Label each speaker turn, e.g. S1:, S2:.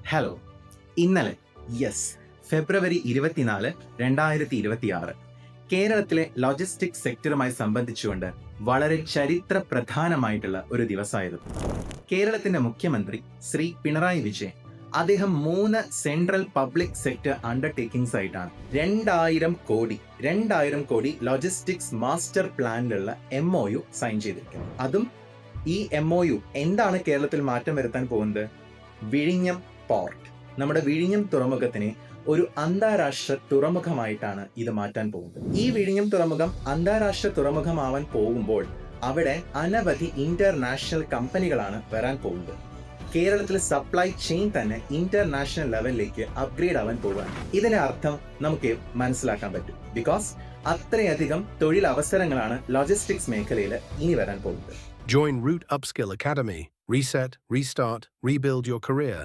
S1: Hello. ഇന്നലെ ഫെബ്രുവരി 24, 2026 കേരളത്തിലെ logistic സെക്ടറുമായി സംബന്ധിച്ചുകൊണ്ട് വളരെ ചരിത്ര പ്രധാനമായിട്ടുള്ള ഒരു ദിവസമായിരുന്നു. കേരളത്തിന്റെ മുഖ്യമന്ത്രി ശ്രീ പിണറായി വിജയൻ അദ്ദേഹം 3 സെൻട്രൽ പബ്ലിക് സെക്ടർ അണ്ടർടേക്കിംഗ്സ് ആയിട്ടാണ് 2000 കോടി ലോജിസ്റ്റിക്സ് മാസ്റ്റർ പ്ലാനിലുള്ള MOU സൈൻ ചെയ്തിരിക്കുന്നത്. അതും ഈ MOU എന്താണ് കേരളത്തിൽ മാറ്റം വരുത്താൻ പോകുന്നത്? വിഴിഞ്ഞം പോർട്ട്, നമ്മുടെ വിഴിഞ്ഞം തുറമുഖത്തിനെ ഒരു അന്താരാഷ്ട്ര തുറമുഖമായിട്ടാണ് ഇത് മാറ്റാൻ പോകുന്നത്. ഈ വിഴിഞ്ഞം തുറമുഖം അന്താരാഷ്ട്ര തുറമുഖമാവാൻ പോകുമ്പോൾ അവിടെ അനവധി ഇന്റർനാഷണൽ കമ്പനികളാണ് വരാൻ പോകുന്നത്. കേരളത്തിലെ സപ്ലൈ ചെയിൻ തന്നെ ഇന്റർനാഷണൽ ലെവലിലേക്ക് അപ്ഗ്രേഡ് ആവാൻ പോവുകയാണ്. ഇതിന്റെ അർത്ഥം നമുക്ക് മനസ്സിലാക്കാൻ പറ്റും. ബിക്കോസ് അത്രയധികം തൊഴിലവസരങ്ങളാണ് ലോജിസ്റ്റിക്സ് മേഖലയിൽ ഇനി വരാൻ പോകുന്നത്.
S2: Join Root Upskill Academy. Reset, restart, rebuild your career.